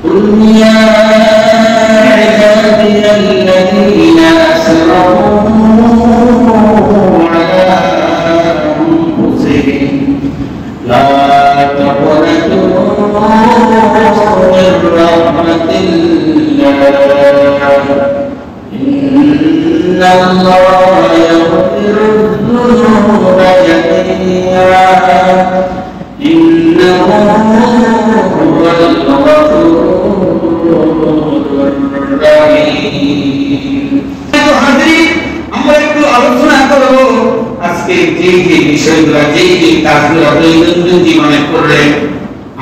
قل يا عبادي الذين أسرفوا على أنفسهم لا تقنطوا من رحمة الله إن الله يغفر الذنوب جميعا إنه هو الغفور الرحيم। আমরা একটু আলোচনা করব আজকে যে বিষয়গুলো যে কাজগুলো দৈনন্দিন জীবনে করলে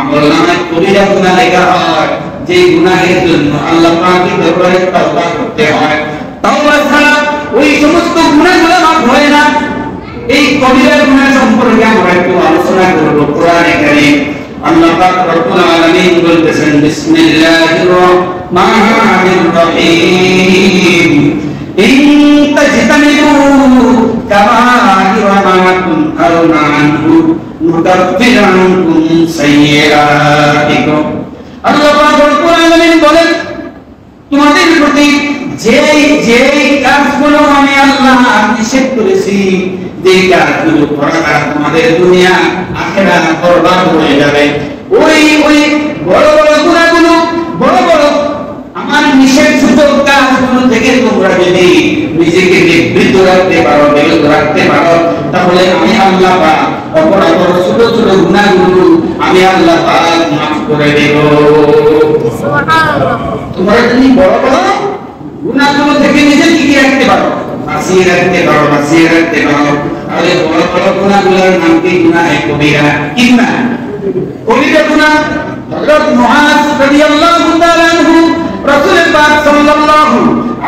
আমলনামায় কবিরা গুনাহ লেখা হয়, যে গুনাহের জন্য আল্লাহ পাকের দরবারে তওবা করতে হয়, তওবা ছাড়া ওই সমস্ত গুনাহগুলো মাফ হয় না। এই কবিরা গুনাহ সম্পর্কে আমরা একটু আলোচনা করব। কোরআনে কারীম আল্লাহ পাক রব্বুল আলামিন বলতেছেন, বিসমিল্লাহির রহমানির রহিম ইন তাজতানিবু কাবাইরা মা তুনহাউনা আনহু নুকাফির আনকুম সাইয়্যাতিকুম। আল্লাহ পাক রব্বুল আলামিন বলেন, তোমাদের প্রতি যেই কাজগুলো আমি আল্লাহ নিষেধ করেছি, যে কাজগুলো করা তোমাদের দুনিয়া আখিরাত বরবাদ হয়ে যাবে, ওই বড় বড় গুনাহগুলো, বড় বড় আমার নিষেধ সূচক কাজগুলো থেকে তোমরা যদি নিজেকে নিবৃত্ত রাখতে পারো, বিরত রাখতে পারো, তাহলে আমি আল্লাহ পাক অপরাধ ছোট ছোট গুনাহগুলো আমি আল্লাহ পাক মাফ করে দেব। সুবহানাল্লাহ। তোমরা যদি বড় বড় গুনাহগুলো থেকে নিজেকে কি রাখতে পারো, বাঁচিয়ে রাখতে পারো, তাহলে বড় বড় গুনাহগুলোর নাম কি? গুনাহে কবিরা। কি গুনাহ? কবিরা গুনাহ। হযরত মুআজ রাদিয়াল্লাহু তাআলা আনহু রাসূল পাক সাল্লাল্লাহু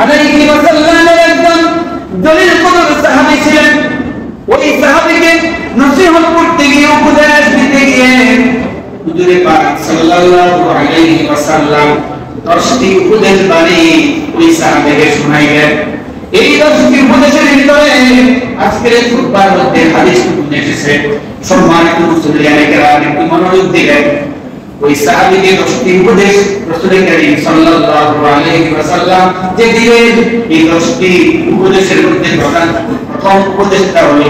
আলাইহি ওয়াসাল্লামের একজন জলিল কদর সাহাবী ছিলেন। ওই সাহাবীকে নসিহত করতে গিয়ে, উপদেশ দিতে গিয়ে হুজুর পাক সাল্লাল্লাহু আলাইহি ওয়াসাল্লাম 10টি উপদেশ বাণী ওই সাহাবীকে শোনাইলেন। এই 10টি উপদেশের ভিতরে আজকের খুতবার মধ্যে হাদিস এসেছে। সম্মানিত মুসলিয়ানে কেরাম একটু মনোযোগ দিলেন। ওই সাহাবীকে 10টি উপদেশ রাসূল করিম সাল্লাল্লাহু আলাইহি ওয়াসাল্লাম যে দিলেন, এই 10টি উপদেশের মধ্যে প্রথম উপদেশটা হলো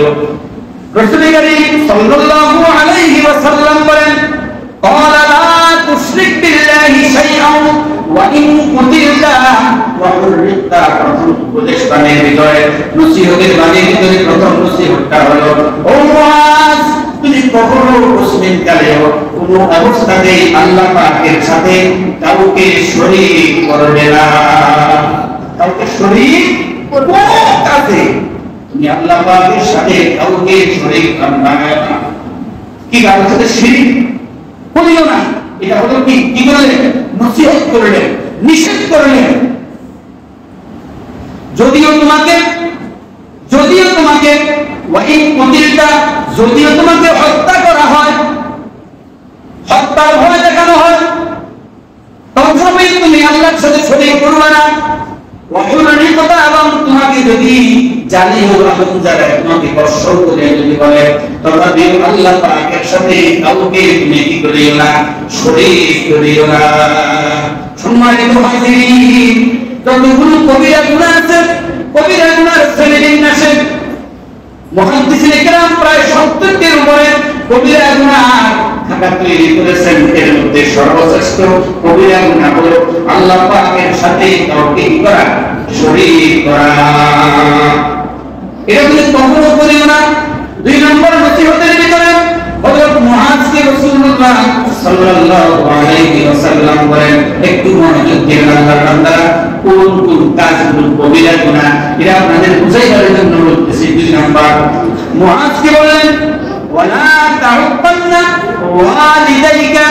রাসূল করিম সাল্লাল্লাহু আলাইহি ওয়াসাল্লাম বলেন, قال لا تشرك بالله شيئا وإن قتلت وحرقت। প্রথম উপদেশ বাণীর ভিতরে, নসিহতের বাণীর ভিতরে প্রথম নসিহতটা হলো, ও মুআজ, তুমি কখনো মুসলিম কালেও কোনো অবস্থাতেই আল্লাহ পাকের সাথে কাউকে শরীক করবে না। কাউকে শরীক করবে না, তুমি আল্লাহ পাকের সাথে কাউকে শরীক করবে না। কি কারোর সাথে শিরক করিও না। এটা হলো কি করলেন? নসিহত করলেন, নিষেধ করলেন। যদিও তোমাকে ওয়াইন কুতিলতা, যদিও তোমাকে হত্যা করা হয়, হত্যার ভয় দেখানো হয়, তথাপি তুমি আল্লাহর সাথে শরীক করবে না। ওয়াহুরনিকতা, এবং তোমাকে যদি জানি আগুন জ্বালায়, তোমাকে কষ্ট করে যদি বলে, তথাপি আল্লাহ পাকের সাথে কাউকে তুমি কি করিও না, শরীক করিও না। সম্মানিত হাজিরিন, যতগুলো কবিরা গুনাহ আছে, কবিরা গুনাহর শ্রেণীবিন্যাসে মুহাদ্দিসিনে কেরাম প্রায় 70টির উপরে কবিরা গুনাহ খাতা তৈরি করেছেন। এর মধ্যে সর্বশ্রেষ্ঠ কবিরা গুনাহ হলো আল্লাহ পাকের সাথে কাউকে কি করা, শরীক করা। এটা তুমি কখনো করিও না। 2 নম্বর নসিহতের ভিতরে হযরত মুআজকে রাসূলুল্লাহ সাল্লাল্লাহু আলাইহি ওয়াসাল্লাম বলেন, একটু মনোযোগ দিয়ে আল্লাহর বান্দা, কোন কাজগুলো কবিরা গুনাহ এটা আপনাদের বুঝাইবার জন্য বলতেছি। 2 নম্বর মুআজকে বলেন, ওয়ালা তাউক্কান্না ওয়ালিদাইকা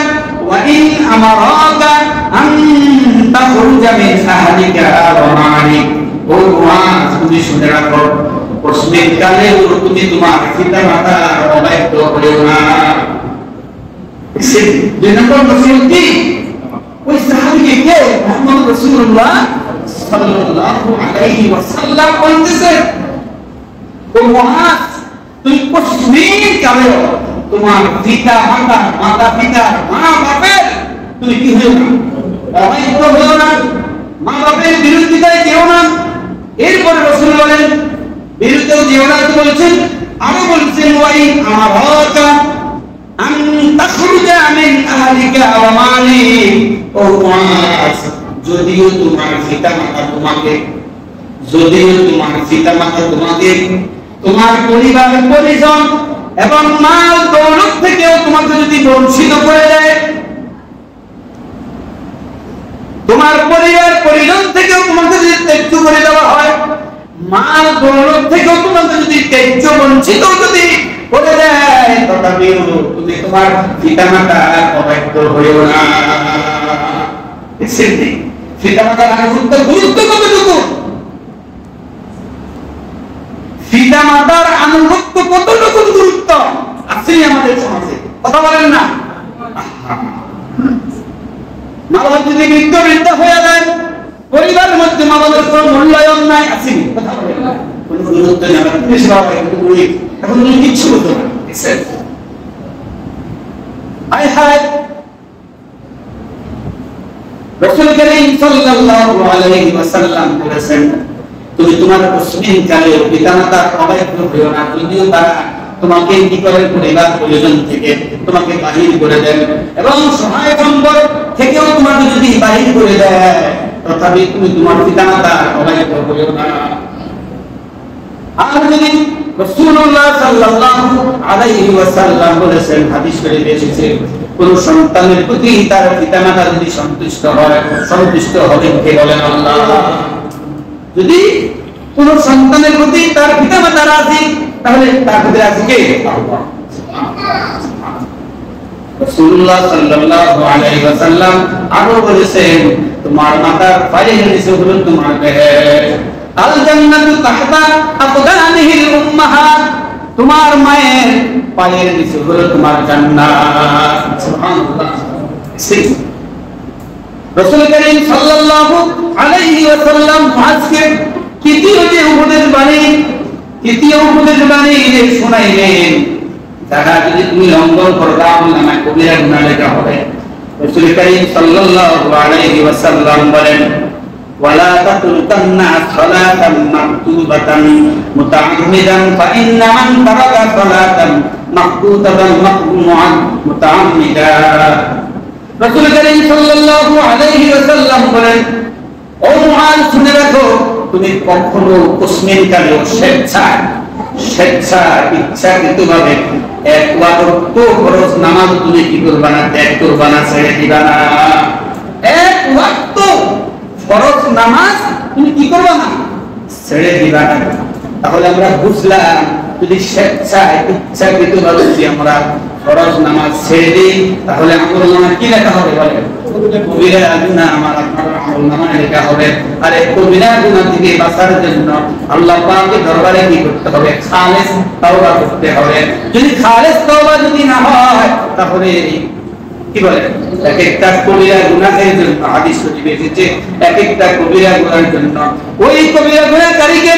ওয়া ইন আমারাকা আন তাখরুজা মিন আহলিকা ওয়া মালিক। ও মুআজ, তুমি শুনে রাখো, মুসলিম কালে তুমি তোমার পিতা মাতার অবাধ্য করিও না। 2 নম্বর নসিহত কি? ওই সাহাবীকে কে? মুহাম্মদ রাসূলুল্লাহ সাল্লাল্লাহু আলাইহি ওয়াসাল্লাম বলতেছে, ও মুআজ, তুমি মুসলিম কালেও তোমার পিতা মাতা, মাতা পিতা, মা বাপের তুমি কি হইও না, অবাধ্য হও না, মা বাপের বিরোধিতায় যেও না। এরপরে রাসূল বলেন বিরুদ্ধে যেও না তো বলছেন, আরো বলছেন ওয়াই আমারাকা আন তাখরুজা মিন আহলিকা ওয়া মালিক ও ওয়াস, যদিও তোমার পিতামাতা তোমাকে তোমার পরিবার পরিজন এবং মাল দৌলত থেকেও তোমাকে যদি বঞ্চিত করে দেয়, তোমার পরিবার পরিজন থেকেও তোমাকে যদি ত্যায্য করে দেওয়া হয়, মাল দৌলত থেকেও তোমাকে যদি ত্যায্য বঞ্চিত যদি করে দেয়, তথাপিও তুমি তোমার পিতামাতার অবাধ্য হইও না। পিতামাতার গুরুত্ব কতটুকু, পিতামাতার আনুগত্য কতটুকু গুরুত্ব আছে আমাদের সমাজে, কথা বলেন না। মা বাবা যদি বৃদ্ধ হয়ে যায়, পরিবারের মধ্যে মা বাবার কোনো মূল্যায়ন নাই, আসেনি, কথা বলেন না, কোনো গুরুত্ব নেই। আমরা পুলিশ বাবা এখন কিচ্ছু হতো না। আয় হায়, রাসূল করিম সাল্লাল্লাহু আলাইহি ওয়াসাল্লাম বলেছেন, তুমি তোমার মুসলিম কালে পিতামাতার অবাধ্য হইও না, যদিও তারা তোমাকে কি করে পরিবার পরিজন থেকে তোমাকে বাহির করে দেন এবং সহায় সম্পদ থেকেও তোমাকে যদি বাহির করে দেয়, তথাপি তুমি তোমার পিতামাতার অবাধ্য হইও না। আর যদি রাসূলুল্লাহ সাল্লাল্লাহু আলাইহি ওয়াসাল্লাম বলেছেন, হাদিস শরীফে এসেছে, কোন সন্তানের প্রতি তার পিতামাতা যদি সন্তুষ্ট হয়, সন্তুষ্ট হবেন কে? বলেন আল্লাহ। যদি কোন সন্তানের প্রতি তার পিতামাতা রাজি, তাহলে তার প্রতি রাজি কে? আল্লাহ। রাসূলুল্লাহ সাল্লাল্লাহু আলাইহি ওয়াসাল্লাম আরো বলেছেন, তোমার মাতার পায়ের নিচে হলো তোমার বেহেশত, আল জান্নাতু তাহতা আকদামিহিল উম্মাহাত, তোমার মায়ের পায়ের নিচে হলো তোমার জান্নাত। সুবহানাল্লাহ। রাসূল করিম সাল্লাল্লাহু আলাইহি ওয়াসাল্লাম আজকে তৃতীয় উপদেশ বাণী শোনাইলেন, যারা যদি তুমি লঙ্ঘন করো তাহলে আমার কবিরা গুনাহ লেখা হবে। রাসূল করিম সাল্লাল্লাহু আলাইহি ওয়াসাল্লাম বলেন, ওয়ালা তাতরুকান্না সালাতান মাকতুবাতান মুতাআম্মিদান ফাইন্না মান তারাকা সালাতান মাকতুবাতান মাকমুআন মুতাআম্মিদা। রাসূল করিম সাল্লাল্লাহু আলাইহি ওয়াসাল্লাম বলেন, ও মুআজ, শুনে রাখো, তুমি কখনো মুসলিম কালেও ইচ্ছাকৃতভাবে এক ওয়াক্ত ফরজ নামাজ তুমি কি করবা না? ত্যাগ করবা না, ছেড়ে দিবা না। এক ওয়াক্ত ফরজ নামাজ তুমি কি করবা না? ছেড়ে দিবা না। তাহলে আমরা বুঝলাম, যদি ইচ্ছাকৃতভাবে যদি আমরা ফরজ নামাজ ছেড়ে দিই, তাহলে আমল নামায় কি লেখা হবে? বলে কবিরা গুনাহ আমার আপনার আমল নামায় লেখা হবে। আর এই কবিরা গুনাহ থেকে বাঁচার জন্য আল্লাহ পাকের দরবারে কি করতে হবে? খালেস তওবা করতে হবে। যদি খালেস তওবা যদি না হয়, তাহলে কি বলে, এক একটা কবিরা গুনাহের জন্য হাদিস শরীফে এসেছে, এক একটা কবিরা গুনাহের জন্য ওই কবিরা গুনাহকারীকে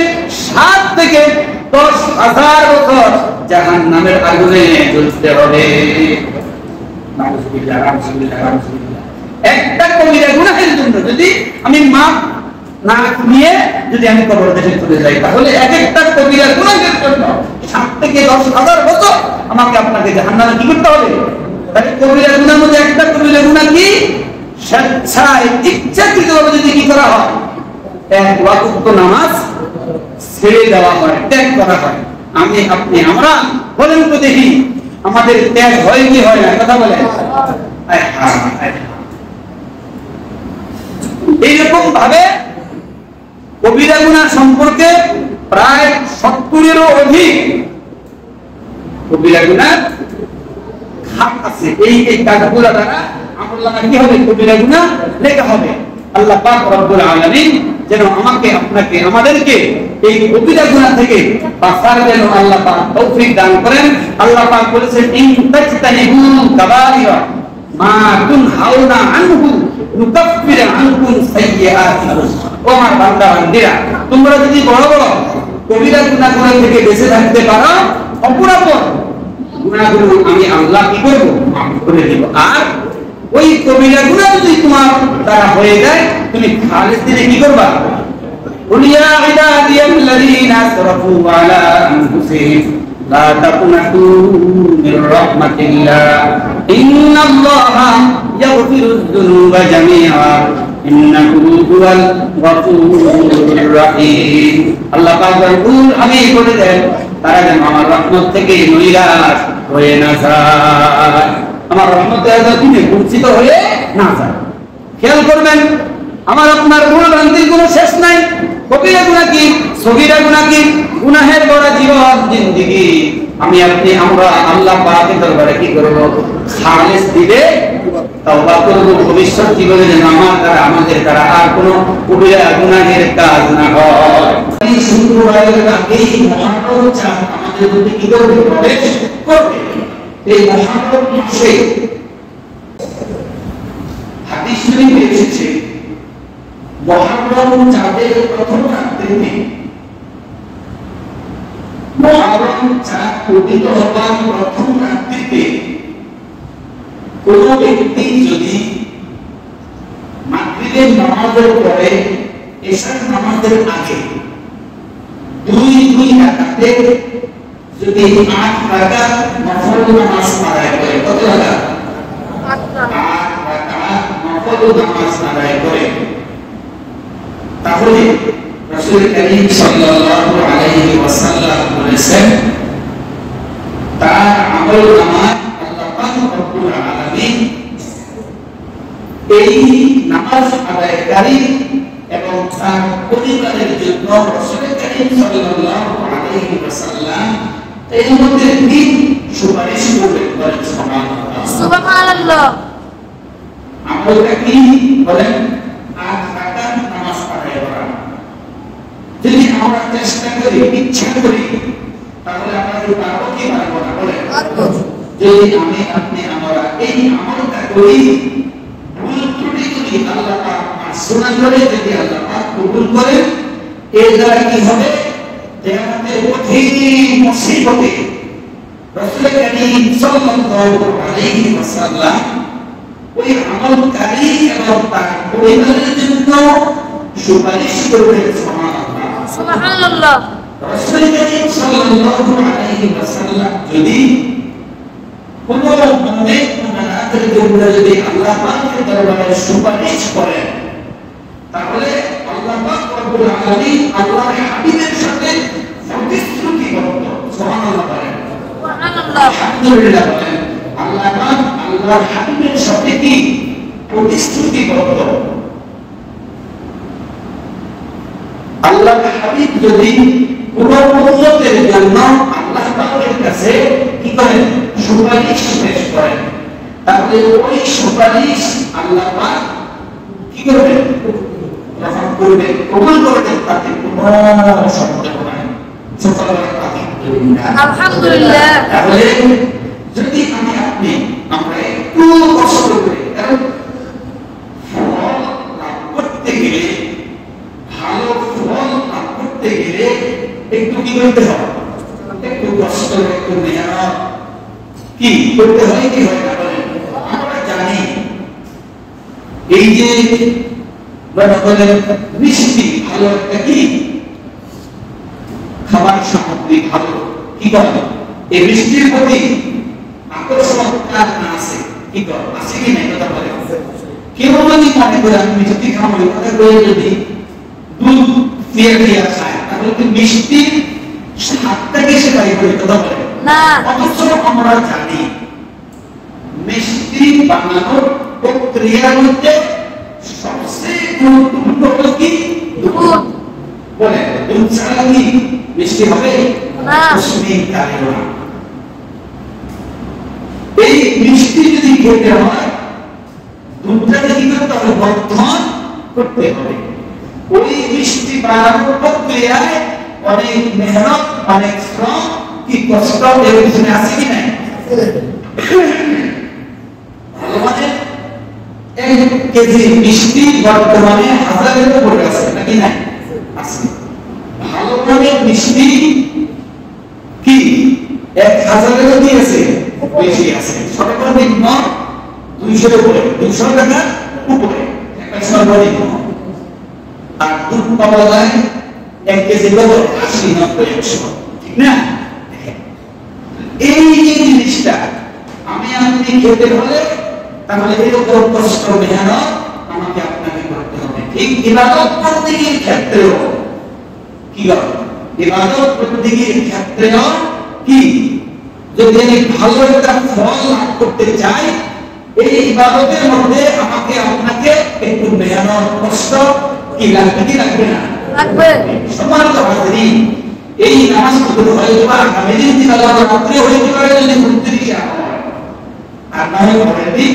7 থেকে 10,000 বছর জাহান্নামের আগুনে জ্বলতে হবে। নাউযুবিল্লাহ, নাউযুবিল্লাহ, নাউযুবিল্লাহ। একটা কবিরা গুনাহের জন্য যদি আমি মাপ না নিয়ে যদি আমি কবর দেশে চলে যাই, তাহলে এক একটা কবিরা গুনাহের জন্য 7 থেকে 10,000 বছর আমাকে আপনাকে জাহান্নামে কি করতে হবে? তাই কবিরা গুনাহের মধ্যে একটা কবিরা গুনাহ কি? স্বেচ্ছায় ইচ্ছাকৃতভাবে যদি কি করা হয়, এক ওয়াক্ত নামাজ ছেড়ে দেওয়া হয়, ত্যাগ করা হয়। আমি আপনি আমরা বলেন তো দেখি, আমাদের ত্যাগ হয় কি হয় না? কথা বলে। এইরকম ভাবে কবিরা গুনাহ সম্পর্কে প্রায় 70-এরও অধিক কবিরা গুনাহ খাত আছে। এই কাজগুলো দ্বারা আমলনামা কি হবে? কবিরা গুনাহ লেখা হবে। আল্লাহ পাক রব্বুল আলামিন যেন আমাকে আপনাকে আমাদেরকে এই কবিরা গুনাহ থেকে বাঁচার জন্য আল্লাহ পাক তৌফিক দান করেন। আল্লাহ পাক বলেছেন, ইন তাজতানিবু কাবাইরা মা তুনহাউনা আনহু নুকাফির আনকুম সাইয়্যাতিকুম। ও আমার বান্দা বান্দীরা, তোমরা যদি বড় বড় কবিরা গুনাহগুলো থেকে বেঁচে থাকতে পারো, অপরাধ গুনাহগুলো আমি আল্লাহ কি করব? মাফ করে দেব। আর ওই কবিরা গুনাহ যদি তোমার দ্বারা হয়ে যায় তুমি খালিস দিনে কি করবা قل يا عبادي الذين اسرفوا على انفسهم لا تقنطوا من رحمة الله إن الله يغفر الذنوب جميعا إنه هو الغفور الرحيم আল্লাহ পাক বলেন আমি বলে দেন তারা যেন আমার রহমত থেকে নৈরাশ হয়ে না যায় আমার রহমতে তুমি বঞ্চিত হয়ে না যায় খেয়াল করবেন আমার আপনার ভুল ভ্রান্তির কোনো শেষ নাই কবিরা গুনাহ কি সগীরা গুনাহ কি গুনাহের বড় জীবন জিন্দেগি আমি আপনি আমরা আল্লাহ পাকের দরবারে কি করব খালিস দিলে তওবা করব ভবিষ্যৎ জীবনে যেন আমাদের দ্বারা আর কোনো কবিরা গুনাহের কাজ না হয় এই শুক্রবারের আগেই মহানবী চাঁদ আমাদের মধ্যে কি করবে প্রবেশ করবে এই মহানবী মাসে হাদিস শরীফে এসেছে মুহররম চাঁদের প্রথম রাত্রিতে মুহররম চাঁদ উদিত হবার প্রথম রাত্রিতে কোন ব্যক্তি যদি মাগরিবের নামাজের পরে এশার নামাজের আগে দুই রাকাতে যদি 8 রাকাত নফল নামাজ আদায় করে কত রাকাত 8 রাকাত নফল নামাজ আদায় করে তাহলে রাসূল করিম সাল্লাল্লাহু আলাইহি ওয়াসাল্লাম বলেছেন তার আমলনামায় আল্লাহ পাক রব্বুল আলামিন এই নামাজ আদায়কারী এবং তার পরিবারের জন্য রাসূল করিম সাল্লাল্লাহু আলাইহি ওয়াসাল্লাম কিয়ামতের দিন সুপারিশ করবেন সুবহানাল্লাহ সুবহানাল্লাহ আমলটা কি বলেন 8 রাকাত নামাজ আদায় করা যদি আমরা চেষ্টা করি ইচ্ছা করি তাহলে আমরা কি পারবো কি পারবো না বলেন যদি আমি আপনি আমরা এই আমলটা করি ভুল ত্রুটি যদি আল্লাহ পাক সুন্নাহ করে যদি আল্লাহ পাক কবুল করেন এর দ্বারা কি হবে কিয়ামতের কঠিন মুসিবতে রাসূল করিম সাল্লাল্লাহু আলাইহি ওয়াসাল্লাম ওই আমলকারী এবং তার পরিবারের জন্য সুপারিশ করবেন সুবহানাল্লাহ সুবহানাল্লাহ রাসূল করিম সাল্লাল্লাহু আলাইহি ওয়াসাল্লাম যদি কোন মুমিন মুমিনাতের জন্য যদি আল্লাহ পাকের দরবারে সুপারিশ করেন তাহলে আল্লাহ পাক রব্বুল আলামিন আল্লাহর হাবিবের সাথে প্রতিশ্রুতি করত সুবহানাল্লাহ বলেন সুবহানাল্লাহ আলহামদুলিল্লাহ বলেন আল্লাহ পাক আল্লাহর হাবিবের সাথে কি প্রতিশ্রুতি করত আল্লাহর হাবিব যদি কোন উম্মতের জন্য আল্লাহ পাকের কাছে কি করেন সুপারিশ পেশ করেন তাহলে ওই সুপারিশ আল্লাহ পাক কি করবেন গ্রহণ করবেন কবুল করবেন তাতে কোনো সন্দেহ নাই সুবহানাল্লাহ আলহামদুলিল্লাহ তাহলে যদি আমি আপনি আমরা একটু কষ্ট করি কারণ ফল লাভ করতে গেলে ভালো ফল লাভ করতে গেলে একটু কি করতে হবে একটু কষ্ট একটু মেহনত কি করতে হয় কি হয় না বলেন আমরা জানি এই যে বলেন মিষ্টি ভালো একটা কি খাবার সামগ্রী ভালো কি করে এই মিষ্টির প্রতি আকর্ষণ কার না আছে কি করে আছে কি নাই কথা বলে কেউ যদি মনে করে আমি মিষ্টি খাবো কথা বলে যদি দুধ দিয়ে খায় তাহলে কি মিষ্টির স্বাদটাকে সে পাই বলে কথা বলে না অথচ আমরা জানি মিষ্টি বানানোর প্রক্রিয়ার মধ্যে সবচেয়ে গুরুত্বপূর্ণ হলো কি দুধ বলে দুধ ছাড়া কি মিষ্টি হবে না কুসুমি কারিও না এই মিষ্টি যদি খেতে হয় দুধটাকে কি করতে হবে বর্ধন করতে হবে ওই মিষ্টি বানানোর প্রক্রিয়ায় অনেক মেহনত অনেক শ্রম কি কষ্ট এর পিছনে আছে কি নাই মানে 1 কেজি মিষ্টি বর্তমানে 1000 এর উপরে আছে নাকি নাই আছে ভালো মানের মিষ্টি কি 1000 এর কি আছে বেশি আছে সর্বনিম্ন 200 উপরে 200 টাকা উপরে একটা সর্বনিম্ন। আর দুধ পাওয়া যায় 1 কেজি কত 80 90 100, ঠিক না? এই যে জিনিসটা আমি আপনি খেতে হলে তাহলে এরকম কষ্ট মেহনত আমাকে আপনাকে করতে হবে। ঠিক ইবাদত বন্দেগীর ক্ষেত্রেও কি হবে? ইবাদত বন্দেগীর ক্ষেত্রেও কি যদি আমি ভালো একটা ফল লাভ করতে চাই এই ইবাদতের মধ্যে আমাকে আপনাকে একটু মেহনত কষ্ট কি লাগবে কি লাগবে না? লাগবে। সম্মানিত হাজিরিন, এই নামাজ পড়তে হয়তো আগামী দিন থেকে আল্লাহ রাত্রে হইতে পারে যদি ঘুরতে দিশা হয়, আর না হয় পরের দিন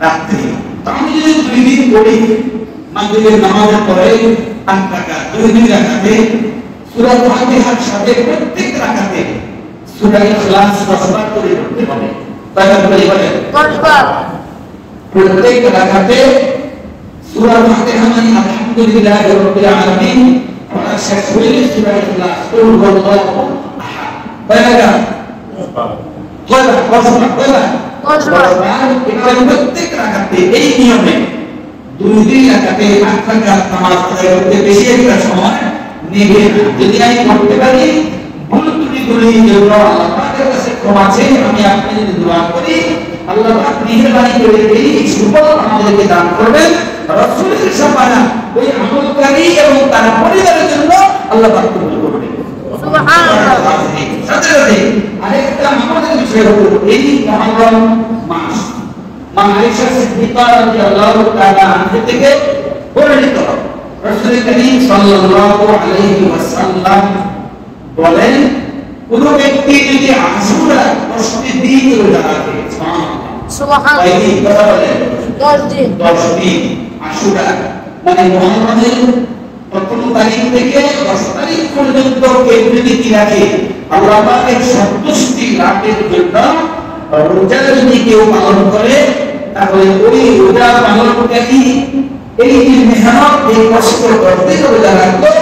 রাত্রে। তো আমি যদি 2 দিন পড়ি মাগরিবের নামাজের পরে 5 রাকাত 2 রাকাতে সূরা ফাতিহার সাথে প্রত্যেক রাকাতে সূরা ইখলাস 10 বার করে পড়তে হবে। কয়বার করে বলেন? 10 বার। প্রত্যেক রাকাতে সূরা ফাতিহা মানে আলহামদুলিল্লাহি রাব্বিল আলামিন পড়া শেষ হলে সূরা ইখলাস কুল হুয়াল্লাহু আহাদ। কয়বার? 10 বার। এটা প্রত্যেক রাকাতে এই নিয়মে 2 রাকাতে 8 রাকাত নামাজ পড়তে বেশি একটা সময় নেবে না। যদি আমি পড়তে পারি ভুল ত্রুটি করে যেগুলো আল্লাহ পাকের কাছে ক্ষমা চেয়ে আমি আপনি যদি দোয়া করি আল্লাহ পাক মেহেরবানি করে এই সুফল আমাদেরকে দান করবেন। রাসূলের শাফাআত ওই আমলকারী এবং তার পরিবারের জন্য আল্লাহ পাক কবুল করবেন। সুবহানাল্লাহ। সাথে সাথে আরেকটা আমাদের বিষয় হলো এই মুহররম মাস মা আয়েশা সিদ্দিকা রাদিয়াল্লাহু তাআলা আনহা থেকে বর্ণিত রাসূল করিম সাল্লাল্লাহু আলাইহি ওয়াসাল্লাম বলেন কোন ব্যক্তি যদি আশুরা 10টি দিন রোজা রাখে, সুবহানাল্লাহ, এই কথা বলেন 10 দিন আশুরা মানে মুহররমের প্রথম তারিখ থেকে 10 তারিখ পর্যন্ত কেউ যদি কি রাখে আল্লাহ পাকের সন্তুষ্টি লাভের জন্য রোজা যদি কেউ পালন করে তাহলে ওই রোজা পালনকারী এই যে মেহনত এই কষ্ট করতে রোজা রাখলো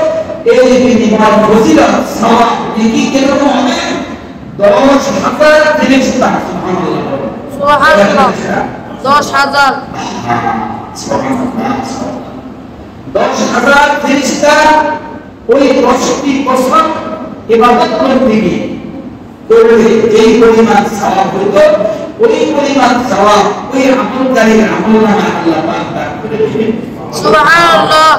এই বিনিময় ফজিলত সওয়াব নেকি কিরকম হবে? 10,000 ফেরেশতা। সুবহানাল্লাহ সুবহানাল্লাহ 10,000 সুবহানাল্লাহ 10,000 ফেরেশতা ওই 10টি বছর ইবাদত করতে করলে যেই পরিমাণ সওয়াব হতো ওই পরিমাণ সওয়াব ওই আমলকারীর আমলনামায় আল্লাহ পাক দান করে দিবেন। সুবহানাল্লাহ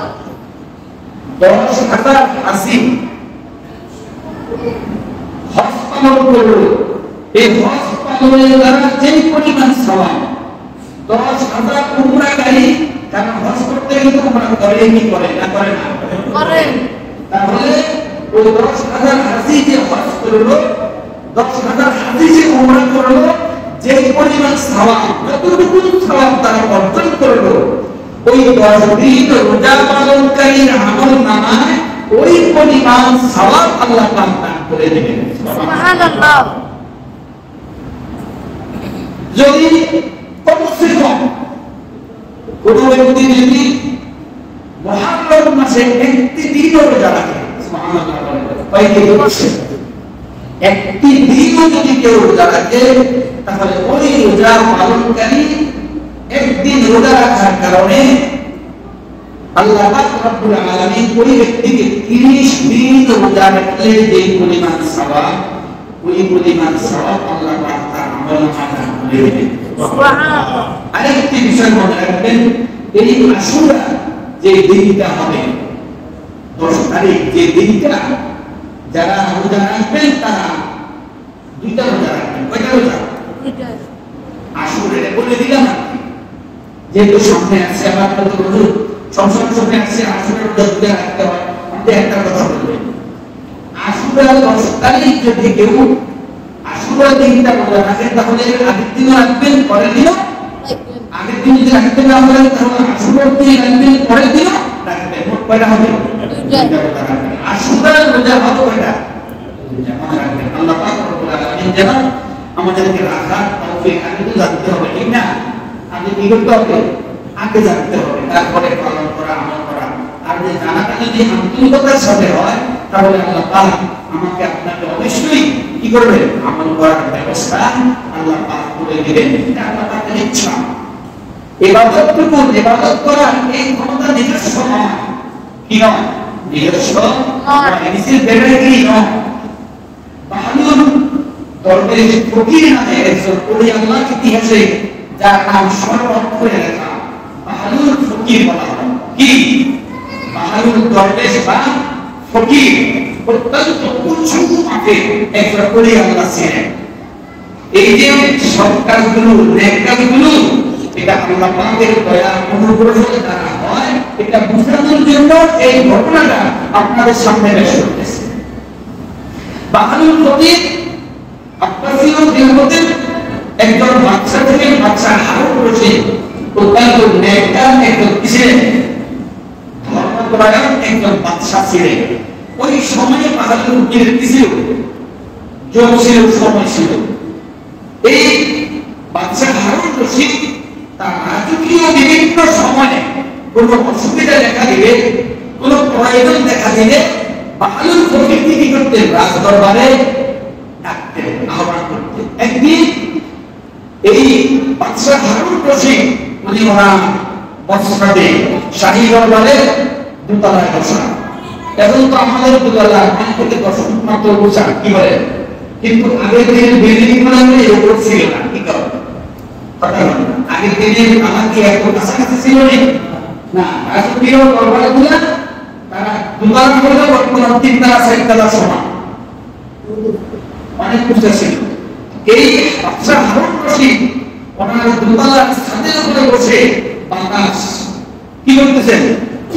10,000 হাসিব হজ পালন করলো এই হজ পালনের দ্বারা যেই পরিমাণ সওয়াব 10,000 উমরাকারী কারণ হজ করতে গেলে উমরা করে কি করে না করে না করে, তাহলে ওই 10,000 হাজি যে হজ করলো 10,000 হাজি যে উমরা করলো যেই পরিমাণ সওয়াব যতটুকু সওয়াব তারা অর্জন করলো ওই 10 দিন রোজা পালনকারীর আমলনামায় ওই পরিমাণ সওয়াব আল্লাহ পাক দান করে দিবেন। সুবহানাল্লাহ। যদি কমসে কম কোন ব্যক্তি যদি মুহররম মাসে একটি দিনও রোজা রাখে, সুবহানাল্লাহ একটি দিনও যদি কেউ রোজা রাখে তাহলে ওই রোজা পালনকারী একদিন রোজা রাখার কারণে আল্লাহ পাক রব্বুল আলামিন ওই ব্যক্তিকে 30 দিন রোজা রাখলে যে পরিমাণ সওয়াব ওই পরিমাণ সওয়াব আল্লাহ পাক তার আমলনামায় দান করে দিবেন। সুবহানাল্লাহ। আরেকটি বিষয় মনে রাখবেন এই আশুরা যে দিনটা হবে 10 তারিখ যে দিনটা যারা রোজা রাখবেন তারা 2টা রোজা রাখবেন। কয়টা রোজা? 2টা। আশুরা বলে দিলাম যেহেতু সামনে আছে আবার কত রোজ সংসার সামনে আছে আশুরা রোজা 2টা রাখতে হয়। আপনি একটা কথা বলবেন আশুরা 10 তারিখ যদি কেউ আশুরা দিনটা রোজা রাখেন তাহলে আগের দিনও রাখবেন পরের দিনও আগের দিন যদি রাখতে না পারেন তাহলে আশুরা দিন রাখবেন পরের দিনও রাখবেন। মোট কয়টা হবে? 2টা রোজা রাখবেন। আশুরা রোজা হবে কয়টা? 2টা মনে রাখবেন। আল্লাহ পাক রব্বুল আলামিন যেন আমাদেরকে রাখার তৌফিক আগে তো জানতে হবে, ঠিক না? আগে কি করতে হবে? আগে জানতে হবে, তারপরে পালন করা আমল করা। আর যে জানাটা যদি আন্তরিকতার সাথে হয় তাহলে আল্লাহ পাক আমাকে আপনাকে অবশ্যই কি করবেন? আমল করার ব্যবস্থা আল্লাহ পাক করে দিবেন। এটা আল্লাহ পাকের ইচ্ছা। ইবাদত করা এই ক্ষমতা নিজস্ব নয়, কি নয়? নিজস্ব নয়, নিজের বেড়ে নয়। বাহাদুর দরবেশ ফকির নামে একজন ওলি আল্লাহ ইতিহাসে যার নাম সর্বক্ষরে লেখা, বাহাদুর ফকির বলা হয়। কি বাহাদুর দরবেশ বা ফকির অত্যন্ত উচ্চ মাপের একজন ওলি আল্লাহ ছিলেন। এই যে সব কাজগুলো, নেক কাজগুলো, এটা আল্লাহ পাকের দয়া অনুগ্রহের দ্বারা হয়, এটা বোঝানোর জন্য এই ঘটনাটা আপনাদের সামনে পেশ করতেছি। বাহাদুর ফকির আব্বাসীয় খিলাফতের একজন বাদশা থেকে বাদশা হারুন রশিদ অত্যন্ত নেককার একজন ছিলেন, ধর্মপরায়ণ একজন বাদশা ছিলেন। ওই সময়ে বাহাদুর ফকিরের কি ছিল? যোগ ছিল, সময় ছিল। এই বাদশা হারুন রশিদ তার রাজকীয় বিভিন্ন সময়ে কোন অসুবিধা দেখা দিলে, কোন প্রয়োজন দেখা দিলে বাহাদুর ফকির কি করতেন? রাজ দরবারে ডাকতেন, আহ্বান করতেন। একদিন এই বাদশা হারুন রশিদ উনি ওনার মসনদে শাহী দরবারে দোতলায় বসা। এখন তো আমাদের দোতলা 5 থেকে 10 ফুট মাত্র উঁচা, কি বলে? কিন্তু আগের দিনের বিল্ডিং গুলো এরকম ছিল না। কি কারণ? আগের দিনের আমাকে এত কাছাকাছি ছিল না। রাজকীয় দরবারগুলো তারা দোতলা করে বর্তমান 3 তলা 4 তলা সমান, অনেক উঁচা ছিল। এই বাদশা হারুন রশিদ ওনার দোতলার ছাদের উপরে বসে বাতাস কি করতেছেন?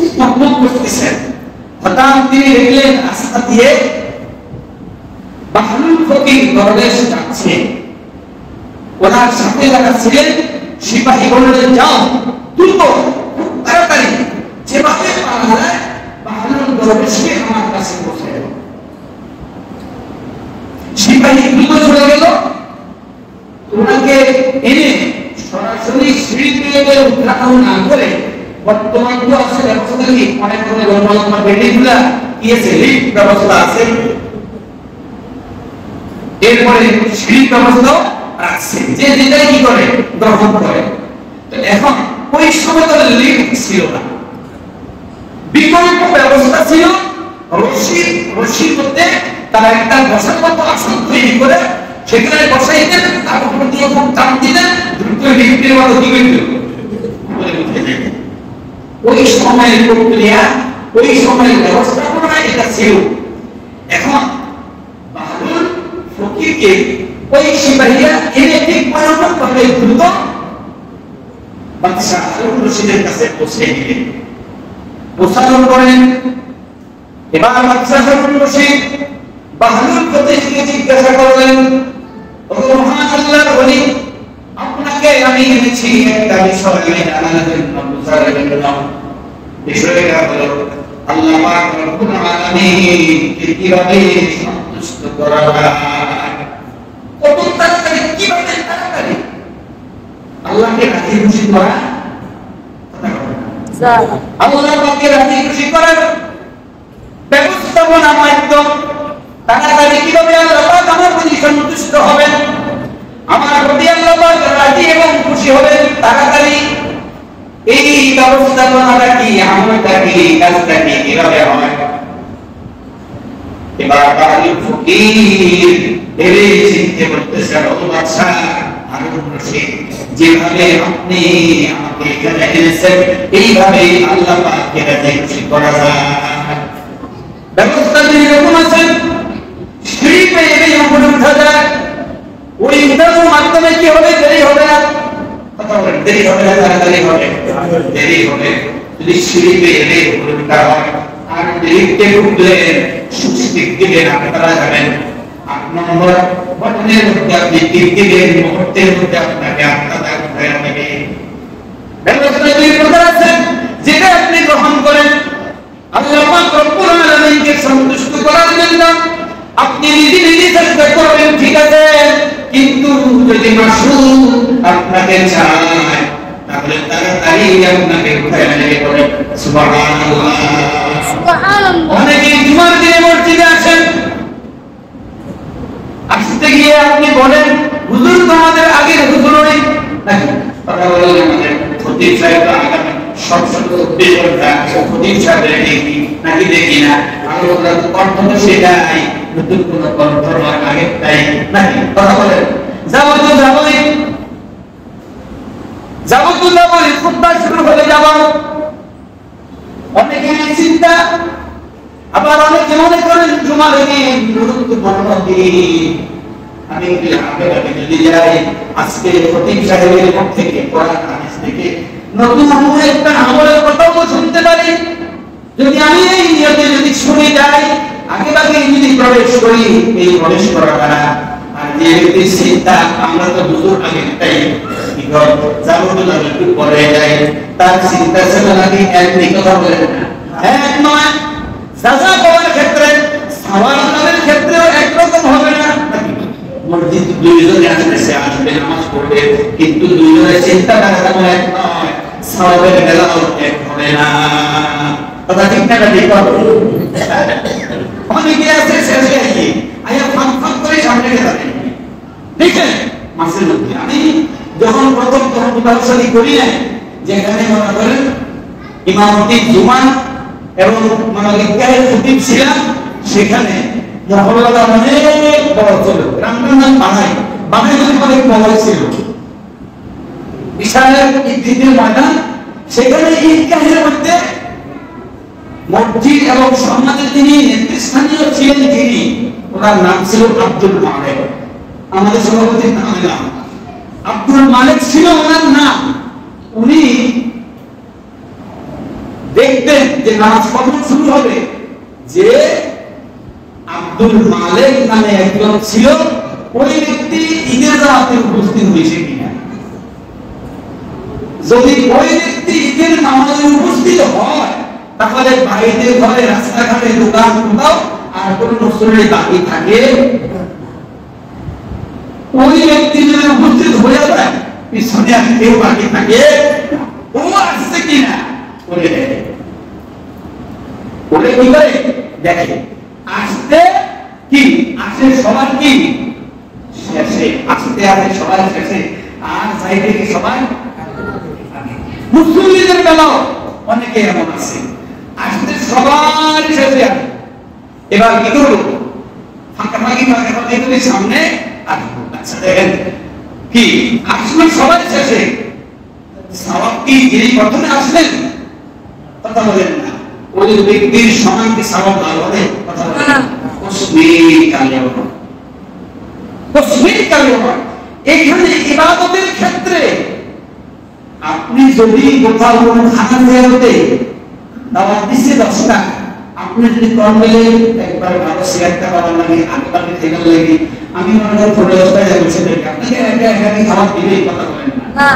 উপভোগ করতেছেন। হঠাৎ তিনি দেখলেন রাস্তা দিয়ে বাহাদুর ফকির দরবেশ যাচ্ছে। ওনার সাথে যারা ছিলেন সিপাহী বললেন, যাও দ্রুত তাড়াতাড়ি যেভাবে পারা যায় বাহাদুর দরবেশকে আমার কাছে পৌঁছে দাও। সিপাহী দ্রুত চলে গেল, ওনাকে এনে সরাসরি সিঁড়ি দিয়ে উদ্ঘাটন না করে, বর্তমান তো আছে ব্যবস্থা কি অনেক ধরনের লম্বা বিল্ডিং গুলা কি আছে, লিফট ব্যবস্থা আছে, এরপরে সিঁড়ি ব্যবস্থা রাখছে, যে যেটাই কি করে গ্রহণ করে। তো এখন ওই সময় তো লিফট ছিল না, বিকল্প ব্যবস্থা ছিল রশি করতে তারা একটা বসার মতো আসন তৈরি করে সেখানে বসাইতেন, তার উপর দিয়ে খুব টান দিতেন, দ্রুত লিফটের মতো কি করত। ওই সময়ের প্রক্রিয়া, ওই সময়ের ব্যবস্থাপনা এটা ছিল। এখন বাহাদুর ফকিরকে ওই সিপাহীরা এনে ঠিক পরিমাণ ভাবে দ্রুত বাদশা হারুন রশিদের কাছে পৌঁছে দিলেন। পৌঁছানোর পরে এবার বাদশা হারুন রশিদ বাহাদুর ফকিরকে জিজ্ঞাসা করলেন, ও মহান আল্লাহর ওলি, আপনাকে আমি এনেছি একটা বিষয় জানানোর জন্য, বুঝার জন্য। বিষয়টা হলো আল্লাহ পাক রব্বুল আলামিনকে কিভাবে সন্তুষ্ট করা যায়। কত তাড়াতাড়ি, কিভাবে তাড়াতাড়ি আল্লাহকে রাজি খুশি করা, আল্লাহ পাককে রাজি খুশি করার ব্যবস্থাপনা মাধ্যম। তাড়াতাড়ি কিভাবে আল্লাহ পাক আমার প্রতি সন্তুষ্ট হবেন, আমার প্রতি আল্লাহ পাক রাজি এবং খুশি হবেন তাড়াতাড়ি, এই ব্যবস্থাপনাটা কি, আমলটা কি, কাজটা কি, কিভাবে হয়। এবার বাহাদুর ফকির ভেবে চিন্তে করতেছেন, ও বাদশা হারুন রশিদ, যেভাবে আপনি আমাকে এখানে এনেছেন এইভাবে আল্লাহ পাককে রাজি খুশি করা যায়। ব্যবস্থা এরকম আছে, সিঁড়ি পেয়ে উপরে উঠা যায়। ওই উঠানোর মাধ্যমে কি হবে? দেরি হবে না, কথা বলেন, দেরি হবে না, তাড়াতাড়ি হবে, দেরি হবে যদি সিঁড়ি পেয়ে উপরে উঠা হয়। আর লিফটে ঢুকলে সুস্থিক দিবেন, আপনারা যাবেন 8 নম্বর বটনের মধ্যে আপনি টিপ দিবেন, মুহূর্তের মধ্যে আপনাকে আপনারা উঠায় নেবে। ব্যবস্থা দুই প্রকার আছে, যেটা আপনি গ্রহণ করেন আল্লাহ পাক রব্বুল আলামিনকে সন্তুষ্ট করার জন্য, আপনি নিজে নিজে চেষ্টা করবেন, ঠিক আছে, কিন্তু যদি মাসুদ আপনাকে চায় তাহলে তাড়াতাড়ি আপনাকে উঠায় নেবে। বলে সুবহানাল্লাহ, সুবহানাল্লাহ। অনেকে জুমার দিনে মসজিদে আসেন, আসতে গিয়ে আপনি বলেন, হুজুর তো আমাদের আগের হুজুর নাকি, কথা বলেন আমাদের খতিব সাহেব আগামী সবসময় উদ্দেশ্যটা খতিব সাহেবের দেখি নাকি দেখি না, আর ওরা কণ্ঠ তো সেটাই, নতুন কোনো কণ্ঠ আগে তাই নাকি কথা বলেন। যাবো তো যাবোই, খুতবা শুরু হলে যাব, অনেকে চিন্তা, আবার অনেকে মনে করেন জুমার দিন গুরুত্বপূর্ণ দিন, আমি আগে যদি যাই আজকে খতিব সাহেবের মুখ থেকে কোরআন হাদিস থেকে নতুন একটা আমলের কথাও শুনতে পারি। যদি আমি এই নিয়তে যদি শুনে যাই, আগে যদি প্রবেশ করি, এই প্রবেশ করা দ্বারা আর যে ব্যক্তির চিন্তা আমরা তো দুপুর আগে তাই একটু পরে যাই, তার চিন্তা চেতনা নাকি একই কথা বলেন না, এক নয়। সাজা পাওয়ার ক্ষেত্রে সাওয়ালের ক্ষেত্রেও একরকম হবে না। মসজিদ দুইজনে আসতেছে, আসবে নামাজ পড়বে, কিন্তু দুইজনের চিন্তাধারা তেমন এক নয়, সাওয়াবের বেলাও এক হবে না। কথা ঠিক না ঠিক হবে। অনেকে আছে শেষে আইয়ে আয়া ফাঁক করে সামনে গেছে, দেখেন মাসের মধ্যে আমি যখন প্রথম মুতাসালি করি না, যেখানে মনে করেন ইমামতি জুমা এবং মালিকের খতিব ছিলাম, সেখানে মহল্লাটা অনেক বড় ছিল, গ্রামটার নাম বানাই অনেক বড় ছিল, বিশাল ঈদের ময়দান। সেখানে ঈদগাহের মধ্যে মসজিদ এবং সমাজে তিনি নেতৃস্থানীয় ছিলেন, যিনি ওনার নাম ছিল আব্দুল মালেক, আমাদের সভাপতির নাম আব্দুল মালেক ছিল ওনার নাম। উনি দেখতেন যে নামাজ কখন শুরু হবে, যে আব্দুল মালেক নামে একজন ছিল, ওই ব্যক্তি ঈদের জামাতে উপস্থিত হয়েছে কিনা। যদি ওই ব্যক্তি ঈদের নামাজে উপস্থিত হয়, তাহলে বাড়িতে ঘরে রাস্তাঘাটে দোকান কোথাও আর কোন মুসল্লি বাকি থাকে, ওই ব্যক্তি যদি উপস্থিত হয়ে যায়, পিছনে আর কেউ বাকি থাকে, ও আসছে কিনা বলে দেখে, বলে কি করে দেখে, আসতে কি আসে সবার কি শেষে, আসতে আসে সবার শেষে, আর সাইডে কি সবার মুসলিমদের বেলাও অনেকে এমন আছে, আসতে সবার শেষে আসে। এবার কি করবো, ফাঁকাফাঁকি তুমি সামনে আসবো, আচ্ছা দেখেন কি আসলে সবার শেষে, সবাব কি যিনি প্রথমে আসলেন কথা বলেন না, ওই ব্যক্তির সমান কি সওয়াব ভালো হবে কথা বলেন না। এখানে ইবাদতের ক্ষেত্রে আপনি যদি কোথাও কোনো খানা দেওয়াতে দাওয়াত দিচ্ছে 10 টাকা, আপনি যদি কম গেলে একবার ভালো সিগারেটটা পাওয়ার লাগে, আগেবারে থেকে লাগে, আমি মনে করি ছোট অবস্থায় বসে থাকি, আপনাকে একা খাবার দিবে কথা বলেন না।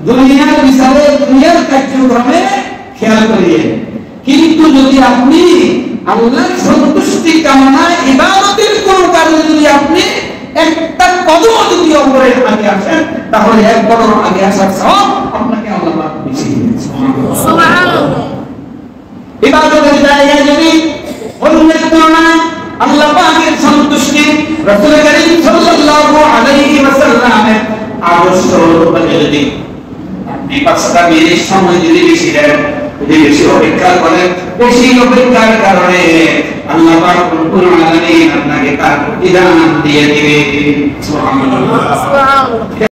দুনিয়ার বিচারে দুনিয়ার কার্যক্রমে খেয়াল করিয়ে, কিন্তু যদি আপনি আল্লাহর সন্তুষ্টি কামনায় ইবাদতের কোন কারণে যদি আপনি একটা কদম যদি অপরের আগে আসেন, তাহলে এক কদম আগে আসার সওয়াব আপনাকে আল্লাহ পাক বেশি দিবেন। সুবহানাল্লাহ। ইবাদতের জায়গায় যদি অন্যের তুলনায় আল্লাহ পাকের সন্তুষ্টি, রাসূল করিম সাল্লাল্লাহু আলাইহি ওয়াসাল্লামের আদর্শ অনুযায়ী যদি আপনি 5টা মিনিট সময় যদি বেশি দেন, যদি বেশি অপেক্ষা করেন, বেশি অপেক্ষার কারণে আল্লাহ পাক রব্বুল আলামিন আপনাকে তার প্রতিদান দিয়ে দিবেন। সুবহানাল্লাহ।